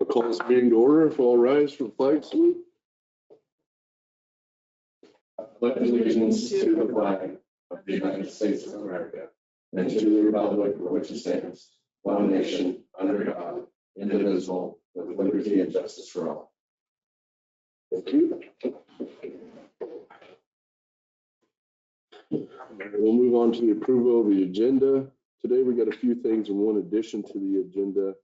I'll call this meeting to order. If all rise for the flag salute. I pledge allegiance to the flag of the United States of America and to the republic for which it stands, one nation, under God, indivisible, with liberty and justice for all. Thank you. We'll move on to the approval of the agenda. Today we got a few things in one addition to the agenda.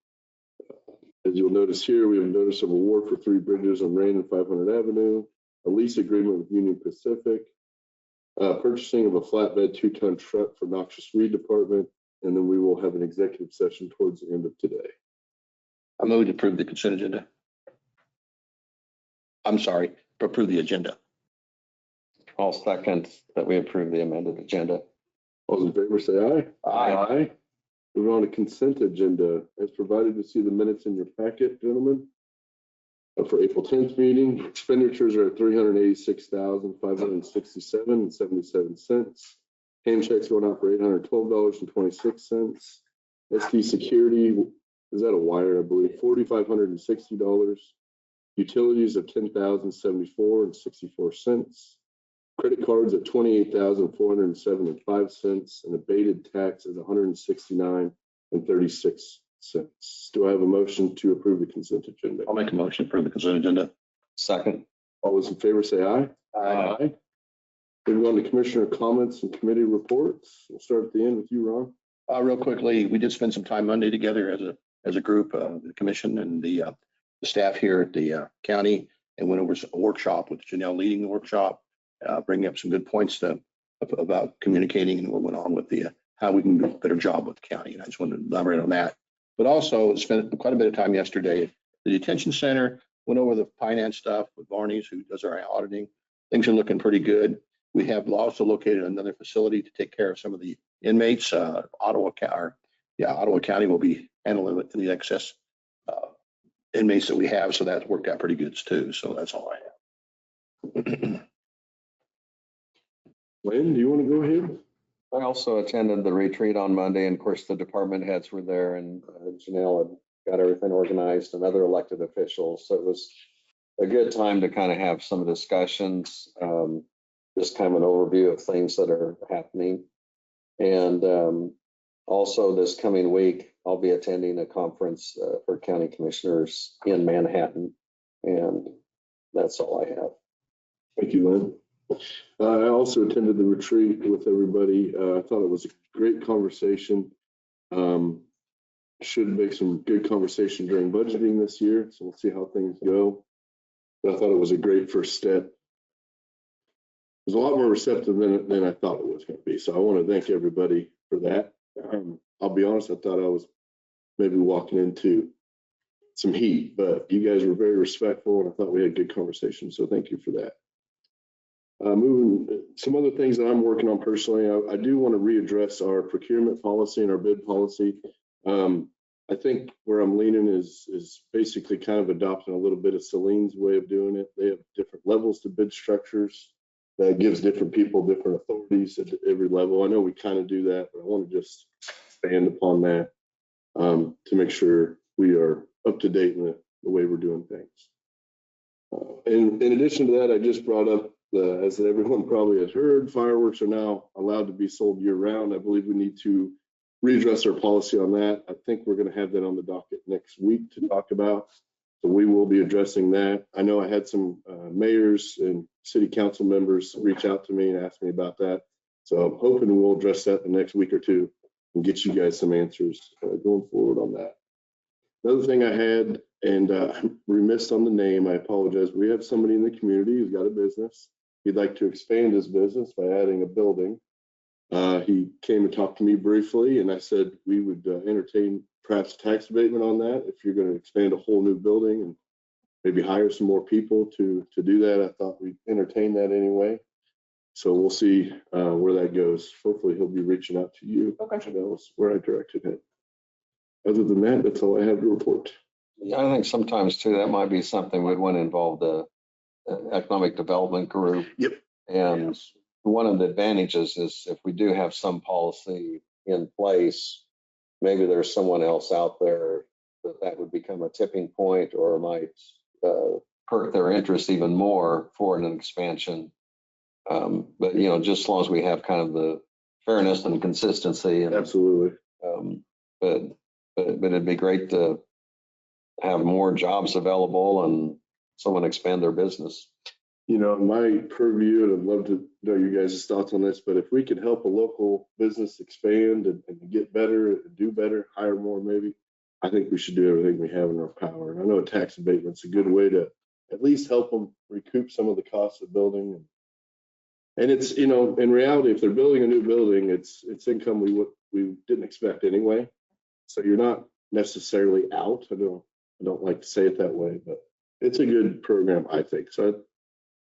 As you'll notice here, we have a notice of award for 3 bridges on Rain and 500 Avenue, a lease agreement with Union Pacific, purchasing of a flatbed 2-ton truck for noxious weed department, and then we will have an executive session towards the end of today. I move to approve the consent agenda. I'm sorry, approve the agenda. I'll second that we approve the amended agenda. All those in favor say aye. Aye. Moving on to consent agenda, as provided to see the minutes in your packet, gentlemen. For April 10th meeting, expenditures are at $386,567.77. Hand checks going out for $812.26. SD security, is that a wire, I believe, $4,560. Utilities of $10,074.64. Credit cards at $28,407.05, and abated tax is $169.36. Do I have a motion to approve the consent agenda? I'll make a motion to approve the consent agenda. Second. All those in favor say aye. Aye. Moving on to commissioner comments and committee reports. We'll start at the end with you, Ron. Real quickly, we did spend some time Monday together as a group, the commission and the staff here at the county, and went over a workshop with Janelle leading the workshop, bringing up some good points about communicating and what went on with how we can do a better job with the county. And I just wanted to elaborate on that. But also spent quite a bit of time yesterday at the detention center, went over the finance stuff with Barney's, who does our auditing. Things are looking pretty good. We have also located another facility to take care of some of the inmates. Ottawa County will be handling the excess inmates that we have. So that's worked out pretty good too. So that's all I have. Lynn, do you want to go ahead? I also attended the retreat on Monday, and of course the department heads were there, and Janelle had got everything organized and other elected officials. So it was a good time to kind of have some discussions, just kind of an overview of things that are happening. And also this coming week, I'll be attending a conference for county commissioners in Manhattan, and that's all I have. Thank you, Lynn. I also attended the retreat with everybody. I thought it was a great conversation. Should make some good conversation during budgeting this year, so we'll see how things go. But I thought it was a great first step. It was a lot more receptive than I thought it was going to be, so I want to thank everybody for that. I'll be honest, I thought I was maybe walking into some heat, but you guys were very respectful, and I thought we had good conversation, so thank you for that. Moving some other things that I'm working on personally, I do want to readdress our procurement policy and our bid policy. I think where I'm leaning is basically kind of adopting a little bit of Celine's way of doing it. They have different levels to bid structures that gives different people different authorities at every level. I know we kind of do that, but I want to just expand upon that to make sure we are up to date in the way we're doing things. In addition to that, I just brought up as everyone probably has heard, fireworks are now allowed to be sold year round. I believe we need to readdress our policy on that. I think we're going to have that on the docket next week to talk about. So we will be addressing that. I know I had some mayors and city council members reach out to me and ask me about that. So I'm hoping we'll address that the next week or two and get you guys some answers going forward on that. Another thing I had, and I'm remiss on the name, I apologize. We have somebody in the community who's got a business. He'd like to expand his business by adding a building. He came and talked to me briefly, and I said we would entertain perhaps tax abatement on that if you're going to expand a whole new building and maybe hire some more people to do that. I thought we'd entertain that anyway. So we'll see where that goes. Hopefully he'll be reaching out to you. Okay. That was where I directed him. Other than that, that's all I have to report. Yeah, I think sometimes too, that might be something we'd want to involve the economic development group. Yep. And one of the advantages is if we do have some policy in place, maybe there's someone else out there that would become a tipping point or might hurt their interest even more for an expansion. But just as long as we have kind of the fairness and consistency, and Absolutely. but it'd be great to have more jobs available and someone expand their business. My purview, and I'd love to know you guys' thoughts on this, but if we could help a local business expand and get better and do better, hire more maybe, I think we should do everything we have in our power. And I know a tax abatement's a good way to at least help them recoup some of the costs of building. And it's, in reality, if they're building a new building, it's income we didn't expect anyway. So you're not necessarily out. I don't like to say it that way, but it's a good program, I think. So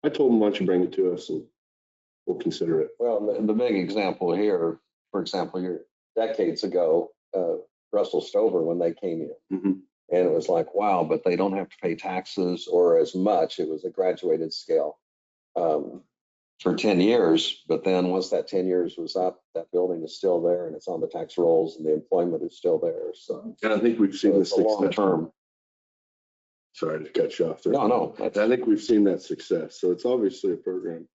I told them, why don't you bring it to us and we'll consider it. Well, the big example here, for example, decades ago, Russell Stover, when they came in, Mm-hmm. and it was like, wow, but they don't have to pay taxes or as much. It was a graduated scale for 10 years. But then once that 10 years was up, that building is still there and it's on the tax rolls and the employment is still there. So, And I think we've seen this long term. Sorry to cut you off there. No. I think we've seen that success. So it's obviously a program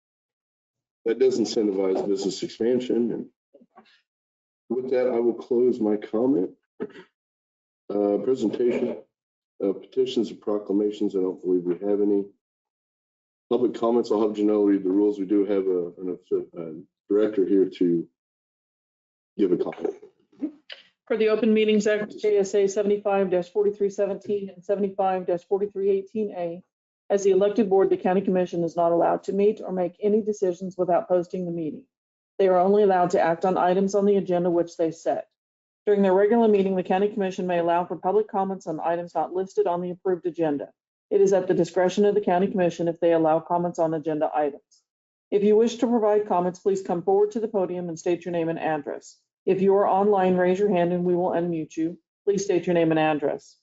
that does incentivize business expansion. And with that, I will close my comment. Presentation of petitions and proclamations. I don't believe we have any. Public comments, I'll have Janelle read the rules. We do have a director here to give a comment. For the Open Meetings Act, JSA 75-4317 and 75-4318A, as the elected board, the county commission is not allowed to meet or make any decisions without posting the meeting. They are only allowed to act on items on the agenda which they set. During their regular meeting, the county commission may allow for public comments on items not listed on the approved agenda. It is at the discretion of the county commission if they allow comments on agenda items. If you wish to provide comments, please come forward to the podium and state your name and address. If you are online, raise your hand and we will unmute you. Please state your name and address.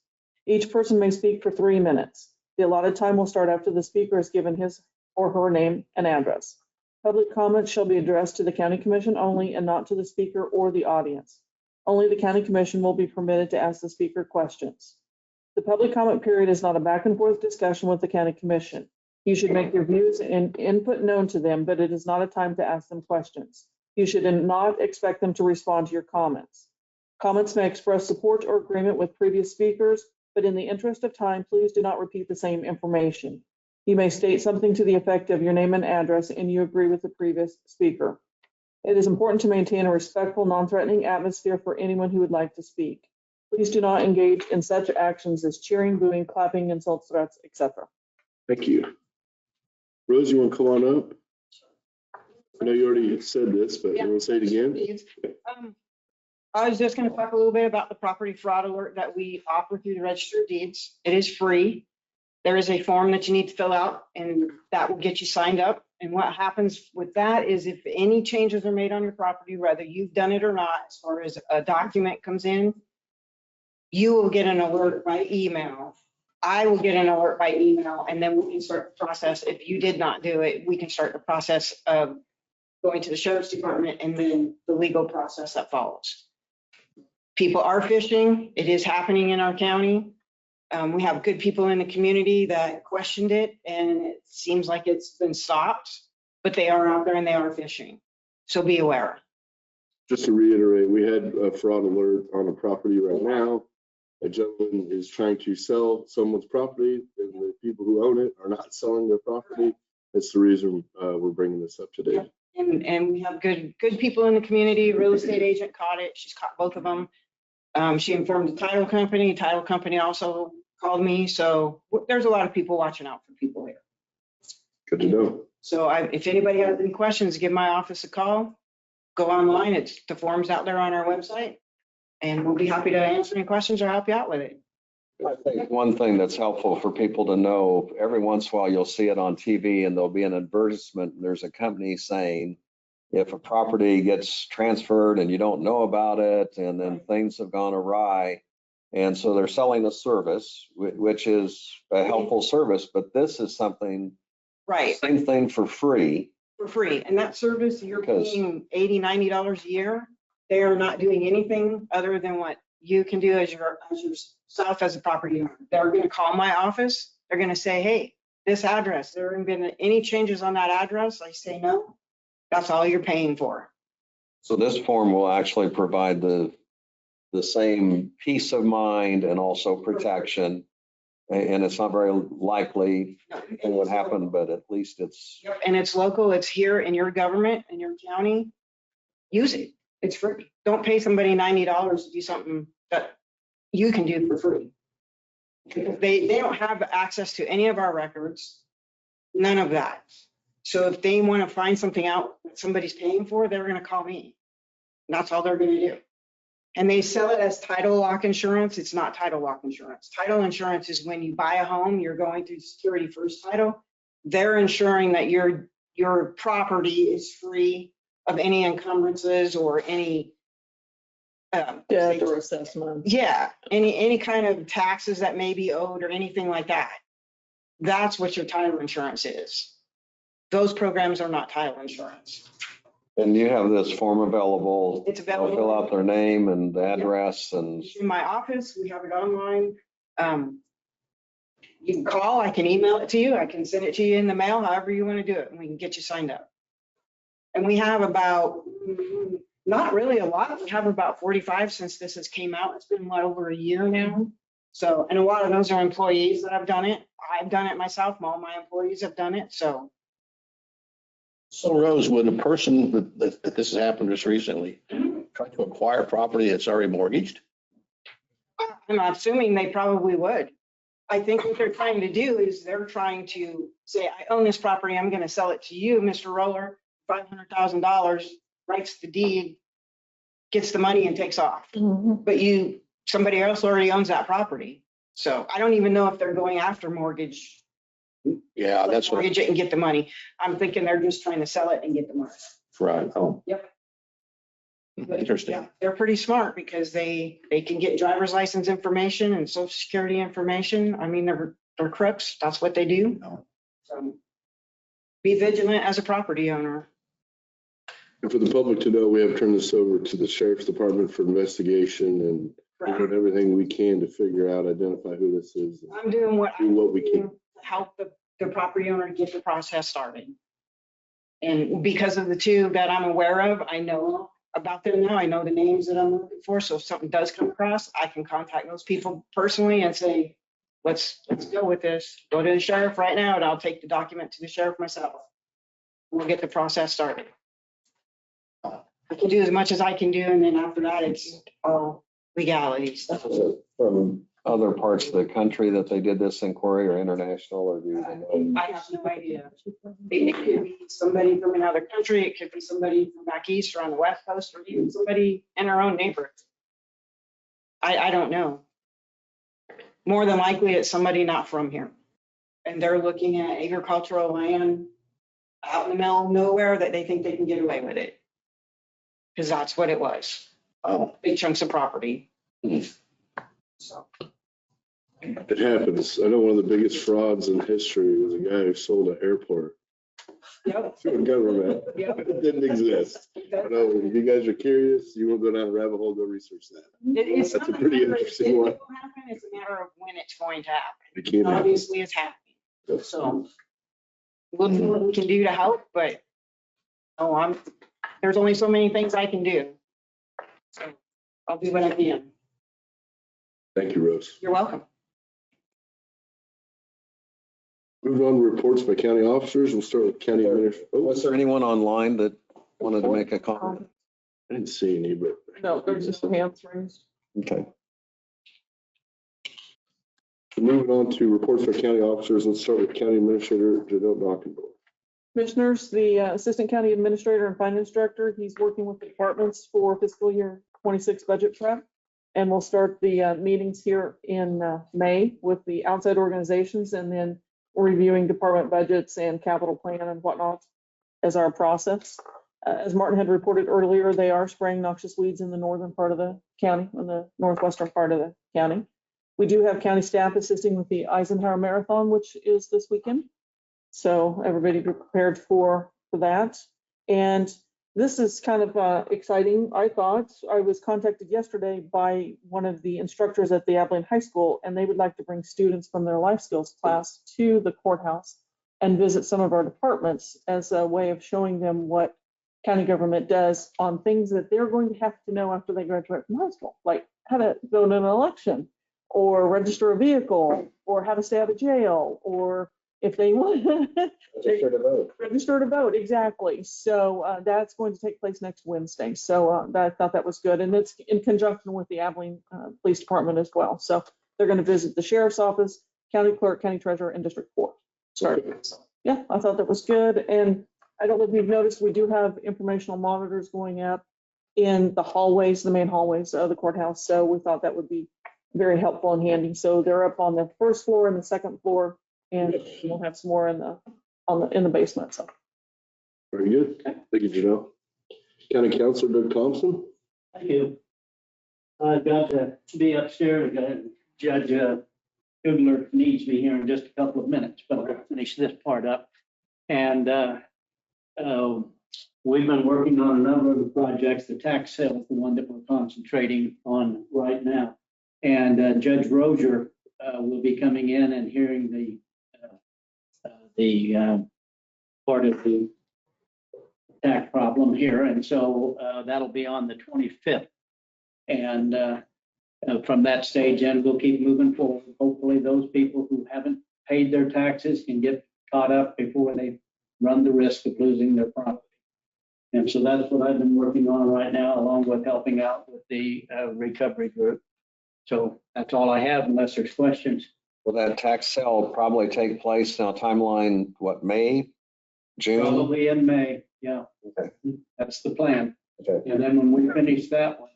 Each person may speak for 3 minutes. The allotted time will start after the speaker has given his or her name and address. Public comments shall be addressed to the county commission only and not to the speaker or the audience. Only the county commission will be permitted to ask the speaker questions. The public comment period is not a back and forth discussion with the county commission. You should make your views and input known to them, but it is not a time to ask them questions. You should not expect them to respond to your comments. Comments may express support or agreement with previous speakers, but in the interest of time, please do not repeat the same information. You may state something to the effect of your name and address and you agree with the previous speaker. It is important to maintain a respectful, non-threatening atmosphere for anyone who would like to speak. Please do not engage in such actions as cheering, booing, clapping, insults, threats, etc. Thank you. Rose, you want to come on up? I know you already said this, but you want to say it again? I was just going to talk a little bit about the property fraud alert that we offer through the Register of Deeds. It is free. There is a form that you need to fill out and that will get you signed up. And what happens with that is if any changes are made on your property, whether you've done it or not, as far as a document comes in, you will get an alert by email. I will get an alert by email, and then we can start the process. If you did not do it, we can start the process of going to the sheriff's department and then the legal process that follows. People are phishing. It is happening in our county. We have good people in the community that questioned it, and it seems like it's been stopped, but they are out there and they are phishing. So be aware. Just to reiterate, we had a fraud alert on a property right now. A gentleman is trying to sell someone's property, and the people who own it are not selling their property. That's the reason we're bringing this up today. And we have good people in the community. Real estate agent caught it. She's caught both of them. She informed the title company. Title company also called me. So there's a lot of people watching out for people here. Good to know. So if anybody has any questions, give my office a call. Go online. The form's out there on our website. And we'll be happy to answer any questions or help you out with it. I think one thing that's helpful for people to know, every once in a while you'll see it on TV and there'll be an advertisement. And there's a company saying, if a property gets transferred and you don't know about it, and then things have gone awry. And so they're selling a service, which is a helpful service, but this is something, Right. same thing for free. For free. And that service, you're paying $80, $90 a year. They are not doing anything other than what you can do as yourself as a property owner. They're going to call my office. They're going to say, hey, this address, there haven't been any changes on that address. I say, no, that's all you're paying for. So this form will actually provide the same peace of mind and also protection. And it's not very likely anything would happen, but at least it's. Yep, and it's local, it's here in your government, in your county. Use it. It's free. Don't pay somebody $90 to do something that you can do for free. Because they don't have access to any of our records, none of that. So if they want to find something out that somebody's paying for, they're going to call me. And that's all they're going to do. And they sell it as title lock insurance. It's not title lock insurance. Title insurance is when you buy a home, you're going through security first title. They're ensuring that your property is free of any encumbrances or any Debt or assessment. yeah, any kind of taxes that may be owed or anything like that. That's what your title insurance is. Those programs are not title insurance. And you have this form available. It's They'll available. fill out their name and the address and. It's in my office. We have it online. You can call, I can email it to you. I can send it to you in the mail, however you want to do it, and we can get you signed up. And we have about, not really a lot. We have about 45 since this has came out. It's been what, over a year now. So, and a lot of those are employees that have done it. I've done it myself. All my employees have done it. So So Rose, would a person that this has happened just recently try to acquire property that's already mortgaged? I'm assuming they probably would. I think what they're trying to do is they're trying to say, I own this property. I'm going to sell it to you, Mr. Roller, $500,000, writes the deed, gets the money and takes off. Mhm. But somebody else already owns that property. So I don't even know if they're going after mortgage. Yeah, that's what, Mortgage it and get the money. I'm thinking they're just trying to sell it and get the money. right. Oh. Yep. But, Interesting. yeah, they're pretty smart because they can get driver's license information and social security information. I mean, they're crooks. That's what they do. No. So be vigilant as a property owner. And for the public to know, we have turned this over to the sheriff's department for investigation, and we're doing everything we can to figure out, identify who this is. I'm doing what I Do what we can can. to help the property owner get the process started. And because of the two that I'm aware of, I know about them now. I know the names that I'm looking for. So if something does come across, I can contact those people personally and say, let's go with this. Go to the sheriff right now and I'll take the document to the sheriff myself. We'll get the process started. I can do as much as I can do, and then after that, it's all legalities. From other parts of the country that they did this inquiry, or international, or do you even know? I have no idea. It could be somebody from another country. It could be somebody from back east or on the west coast, or even somebody in our own neighborhood. I don't know. More than likely, it's somebody not from here. And they're looking at agricultural land out in the middle of nowhere that they think they can get away with it. Because that's what it was. Oh. Big chunks of property. So. It happens. I know one of the biggest frauds in history was a guy who sold an airport Yep. to a government. Yep. It didn't exist. I know, if you guys are curious, you want to go down a rabbit hole, go research that. It's That's a not pretty matter of interesting if it one. will happen, it's a matter of when it's going to happen. It can't happen. Obviously, it's happening. So we'll do what we can do to help, but there's only so many things I can do. So I'll do what I can. Thank you, Rose. You're welcome. Moving on to reports by county officers. We'll start with county administrator. Oh, Was there anyone online that wanted to make a comment? I didn't see any, but. No, there's just some hands raised. Okay. Moving on to reports by county officers. Let's start with county administrator Janelle Dockendorf. Commissioners, the Assistant County Administrator and Finance Director, he's working with the departments for fiscal year 26 budget prep. And we'll start the meetings here in May with the outside organizations, and then reviewing department budgets and capital plan and whatnot as our process. As Martin had reported earlier, they are spraying noxious weeds in the northern part of the county, in the northwestern part of the county. We do have county staff assisting with the Eisenhower Marathon, which is this weekend. So everybody be prepared for that. And This is kind of exciting, I thought. I was contacted yesterday by one of the instructors at the Abilene High School, and they would like to bring students from their life skills class to the courthouse and visit some of our departments as a way of showing them what county government does on things that they're going to have to know after they graduate from high school, like how to go to an election or register a vehicle or how to stay out of jail, or if they want Register to vote. register to vote, exactly. So that's going to take place next Wednesday. So I thought that was good. And it's in conjunction with the Abilene Police Department as well. So they're going to visit the sheriff's office, county clerk, county treasurer, and district court. Sorry. Yeah, I thought that was good. And I don't know if you've noticed, we do have informational monitors going up in the hallways, the main hallways of the courthouse. So we thought that would be very helpful and handy. So they're up on the first floor and the second floor, and we'll have some more in the basement. So Very good. Thank you, Janelle. County Councilor Doug Thompson. Thank you. I've got to be upstairs. Judge Kugler needs me here in just a couple of minutes, but I'll finish this part up. And we've been working on a number of the projects. The tax sale is the one that we're concentrating on right now. And Judge Rozier will be coming in and hearing the part of the tax problem here. And so that'll be on the 25th. And from that stage in, we'll keep moving forward. Hopefully those people who haven't paid their taxes can get caught up before they run the risk of losing their property. And so that's what I've been working on right now, along with helping out with the recovery group. So that's all I have unless there's questions. Will that tax sale probably take place now, timeline, what, May, June? Probably in May, yeah. Okay. That's the plan. Okay. And then when we finish that one,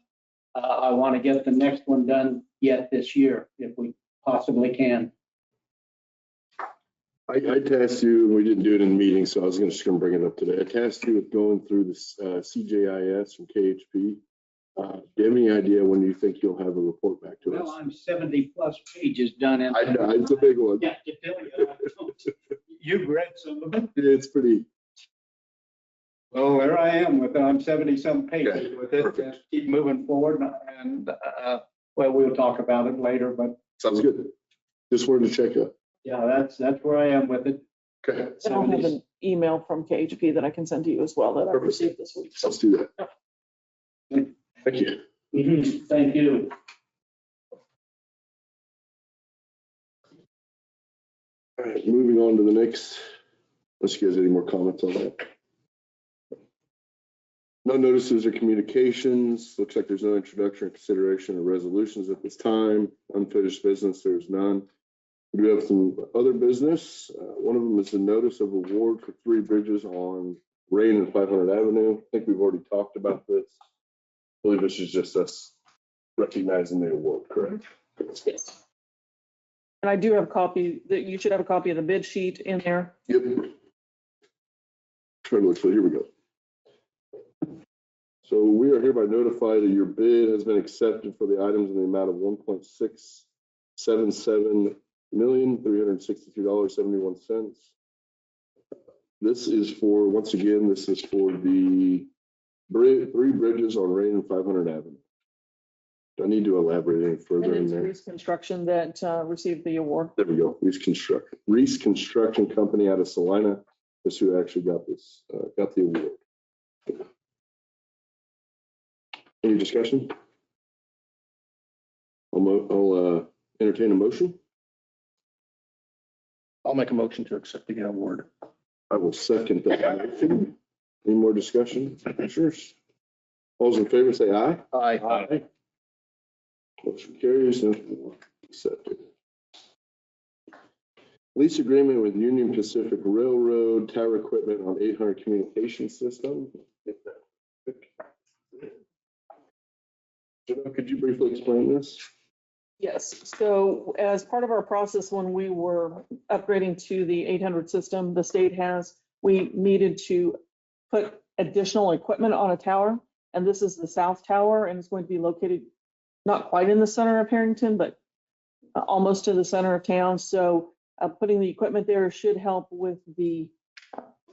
I want to get the next one done yet this year, if we possibly can. I tasked you, and we didn't do it in the meeting, so I was just going to bring it up today. I tasked you with going through this CJIS from KHP. Do you have any idea when you think you'll have a report back to us? Well, I'm 70+ pages done. In I know, it's a big one. yeah, to tell you, you've read some of it. It's pretty. Well, there I am with it. I'm 70-some pages Okay, with it. perfect. Keep moving forward, and well, we'll talk about it later. But Sounds good. Just wanted to check up. yeah, that's where I am with it. Okay, and I'll have an email from KHP that I can send to you as well that I Perfect. received this week. let's do that. Thank you. Thank you. All right, moving on to the next. Unless you guys have any more comments on that. No notices or communications. Looks like there's no introduction or consideration of resolutions at this time. Unfinished business, there's none. We do have some other business. One of them is the notice of award for 3 bridges on Rain and 500 Avenue. I think we've already talked about this. I believe this is just us recognizing the award, correct? Yes. And I do have a copy, that you should have a copy of the bid sheet in there. Yep. Trying to look for, here we go. So we are hereby notified that your bid has been accepted for the items in the amount of $1.677,362.71. This is for, once again, this is for the 3 bridges on Rain and 500 Avenue. Do I need to elaborate any further And in it's there? Reese Construction that received the award. There we go. Reese Construction Company out of Salina is who actually got this, got the award. Any discussion? I'll entertain a motion. I'll make a motion to accept the award. I will second that motion. Any more discussion, commissioners? All those in favor say aye. Aye. Motion carries and accepted. Lease agreement with Union Pacific Railroad tower equipment on 800 communication system. Janelle, could you briefly explain this? Yes, so as part of our process, when we were upgrading to the 800 system, the state we needed to put additional equipment on a tower. And this is the south tower, and it's going to be located not quite in the center of Harrington, but almost to the center of town. So putting the equipment there should help with the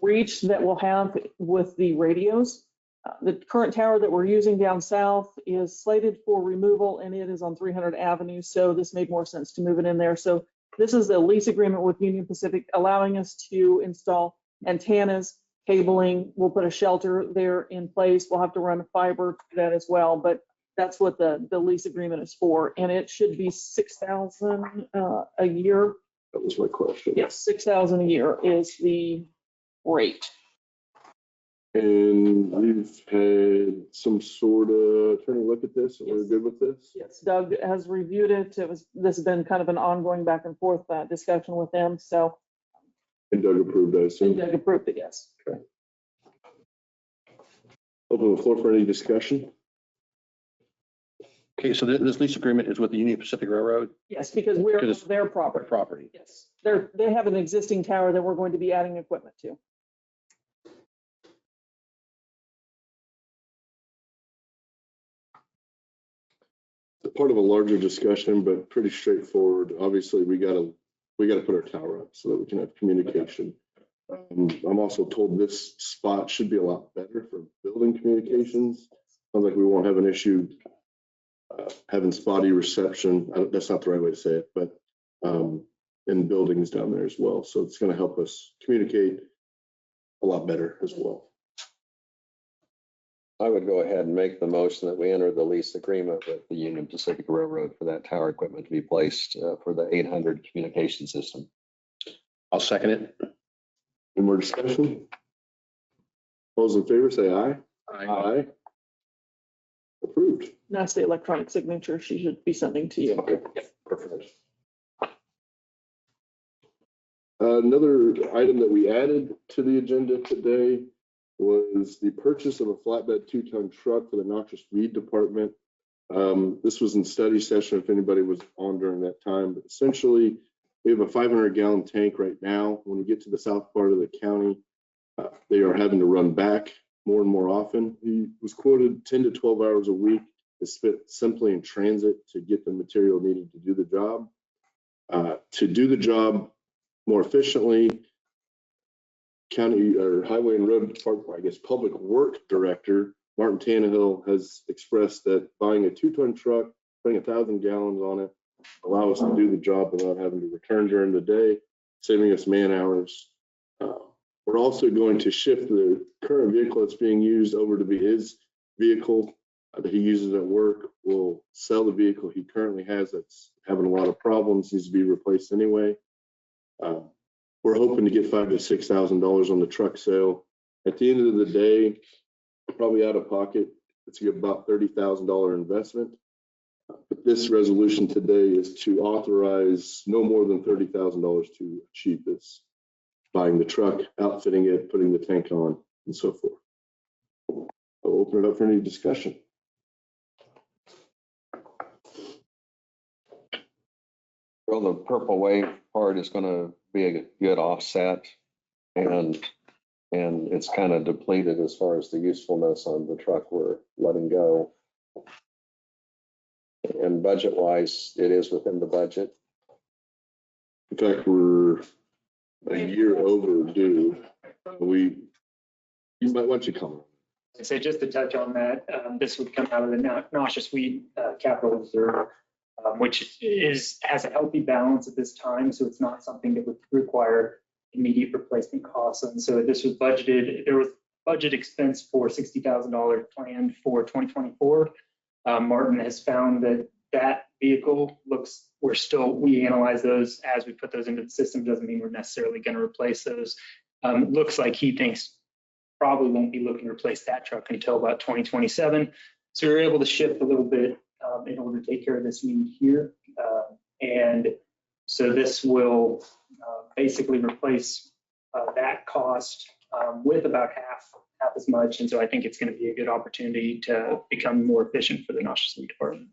reach that we'll have with the radios. The current tower that we're using down south is slated for removal, and it is on 300 Avenue. So this made more sense to move it in there. So this is the lease agreement with Union Pacific, allowing us to install antennas, cabling. We'll put a shelter there in place. We'll have to run fiber to that as well, but that's what the lease agreement is for. And it should be $6,000 a year. That was my question. Yes, $6,000 a year is the rate. And we've had some sort of attorney look at this, and we're good with this? Yes, Doug has reviewed it. This has been kind of an ongoing back and forth discussion with them. So. And Doug approved, I And assume. Doug approved it, yes. Open the floor for any discussion. Okay, so this lease agreement is with the Union Pacific Railroad Yes, because we're on Because- their property. property. Yes, they have an existing tower that we're going to be adding equipment to. It's part of a larger discussion, but pretty straightforward. Obviously, we gotta put our tower up so that we can have communication. I'm also told this spot should be a lot better for building communications. Sounds like we won't have an issue having spotty reception. That's not the right way to say it, but in buildings down there as well. So it's going to help us communicate a lot better as well. I would go ahead and make the motion that we enter the lease agreement with the Union Pacific Railroad for that tower equipment to be placed for the 800 communication system. I'll second it. Any more discussion? Those in favor say aye. Aye. Approved. And that's the electronic signature she should be sending to you. Okay, perfect. Another item that we added to the agenda today was the purchase of a flatbed 2-ton truck for the noxious weed department. This was in study session if anybody was on during that time, but essentially we have a 500-gallon tank right now. When we get to the south part of the county, they are having to run back more and more often. He was quoted 10 to 12 hours a week to spent simply in transit to get the material needed to do the job. To do the job more efficiently, county or highway and road department, I guess public work director Martin Tannehill has expressed that buying a 2-ton truck, putting 1,000 gallons on it, allow us to do the job without having to return during the day, saving us man hours. We're also going to shift the current vehicle that's being used over to be his vehicle that he uses at work. We'll sell the vehicle he currently has that's having a lot of problems, needs to be replaced anyway. We're hoping to get $5,000 to $6,000 on the truck sale. At the end of the day, probably out of pocket, it's about $30,000 investment. But this resolution today is to authorize no more than $30,000 to achieve this. Buying the truck, outfitting it, putting the tank on, and so forth. I'll open it up for any discussion. Well, the purple wave part is going to be a good offset, and it's kind of depleted as far as the usefulness on the truck we're letting go. And budget wise, it is within the budget. In fact, we're a year overdue. Why don't you comment? So just to touch on that, this would come out of the noxious weed capital reserve, which has a healthy balance at this time. So it's not something that would require immediate replacement costs. And so this was budgeted. There was budget expense for $60,000 planned for 2024. Martin has found that vehicle we analyze those as we put those into the system. Doesn't mean we're necessarily going to replace those. Looks like he thinks probably won't be looking to replace that truck until about 2027. So we were able to shift a little bit in order to take care of this need here. And so this will basically replace that cost with about half as much. And so I think it's going to be a good opportunity to become more efficient for the noxious weed department.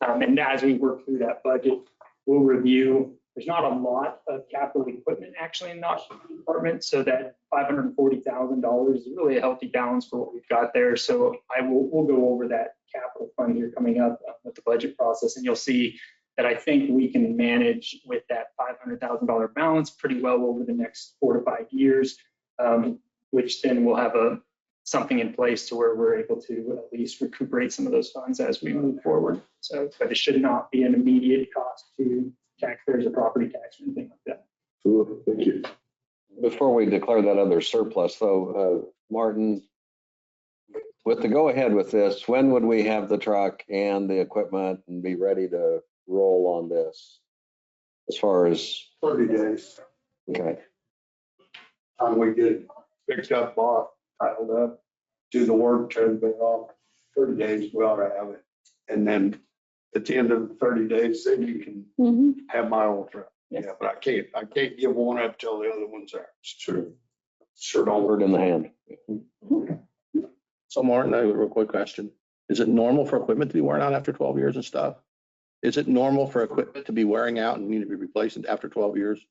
And as we work through that budget, we'll review. There's not a lot of capital equipment actually in the noxious weed department, so that $540,000 is really a healthy balance for what we've got there. So we'll go over that capital fund here coming up with the budget process, and you'll see that I think we can manage with that $500,000 balance pretty well over the next 4 to 5 years, which then will have a something in place to where we're able to at least recuperate some of those funds as we move forward. So, but it should not be an immediate cost to taxpayers or property tax or anything like that. Cool, thank you. Before we declare that other surplus though, Martin, with the go ahead with this, when would we have the truck and the equipment and be ready to roll on this? As far as, 30 days. okay, Time we get it picked up, bought, titled up, do the work, turn it off, 30 days, we ought to have it. And then at the end of the 30 days, then you can Mhm. have my old truck. Yes. Yeah, but I can't give one up till the other one's there. Sure. Sure don't. bird in the hand. So Martin, I have a real quick question. Is it normal for equipment to be worn out after 12 years and stuff? Is it normal for equipment to be wearing out and need to be replaced after 12 years?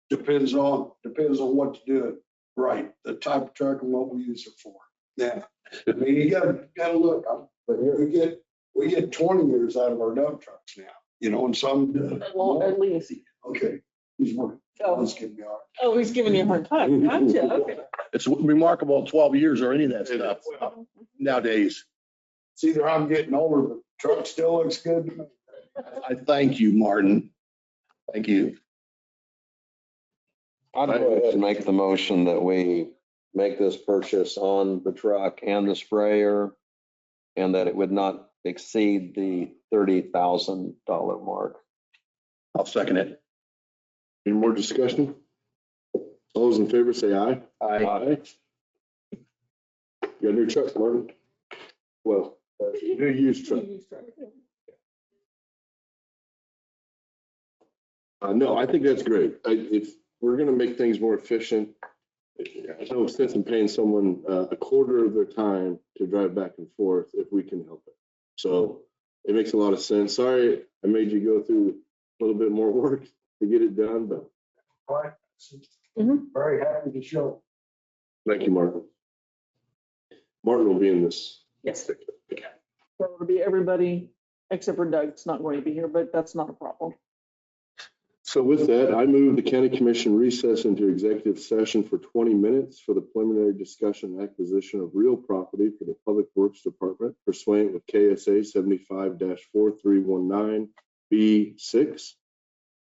Depends on what to do it right, the type of truck and what we use it for. Yeah, I mean, you gotta look, we get 20 years out of our dump trucks now, you know, and some. Well, at least. Okay, he's working. Oh, Let's get me on. oh, he's giving you a hard time. Gotcha, okay. It's remarkable 12 years or any of that stuff nowadays. It's either I'm getting older, but the truck still looks good to me. I thank you, Martin. Thank you. I'd go ahead and make the motion that we make this purchase on the truck and the sprayer and that it would not exceed the $30,000 mark. I'll second it. Any more discussion? All those in favor say aye. Aye. You got a new truck, Martin? Well, new used truck. No, I think that's great. If we're gonna make things more efficient, there's no sense in paying someone a quarter of their time to drive back and forth if we can help it. So it makes a lot of sense. Sorry, I made you go through a little bit more work to get it done, but Right. Mhm. Very happy to show. thank you, Martin. Martin will be in this. Yes. So it'll be everybody except for Doug. It's not going to be here, but that's not a problem. So with that, I move the county commission recess into executive session for 20 minutes for the preliminary discussion and acquisition of real property for the Public Works Department pursuant with KSA 75-4319B6.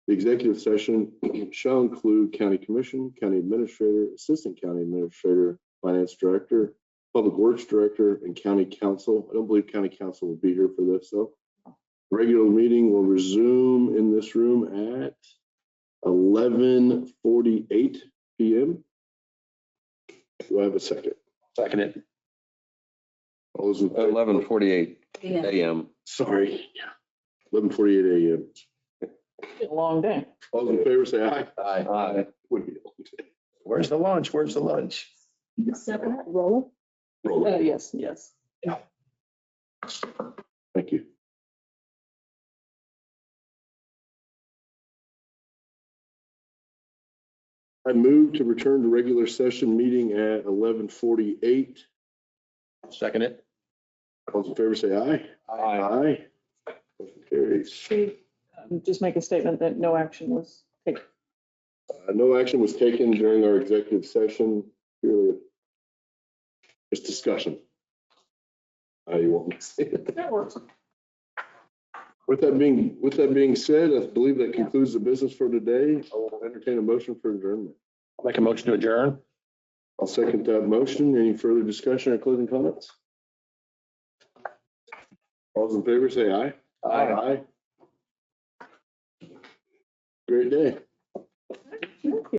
The executive session shall include county commission, county administrator, assistant county administrator, finance director, public works director, and county council. I don't believe county council will be here for this, though. Regular meeting will resume in this room at 11:48 p.m. Do I have a second? Second it. All those in favor? 11:48 a.m. Sorry. 11:48 a.m. A long day. All those in favor say aye. Aye. Would be a long day. Where's the lunch? Where's the lunch? Roll Roll it. Yes, yes. Thank you. I move to return to regular session meeting at 11:48. Second it. All those in favor say aye. Aye. Motion carries. Just make a statement that no action was taken. No action was taken during our executive session, purely just discussion. You want me to say it? That works. With that being said, I believe that concludes the business for today. I will entertain a motion for adjournment. I'll make a motion to adjourn. I'll second that motion. Any further discussion or closing comments? All those in favor say aye. Aye. Great day.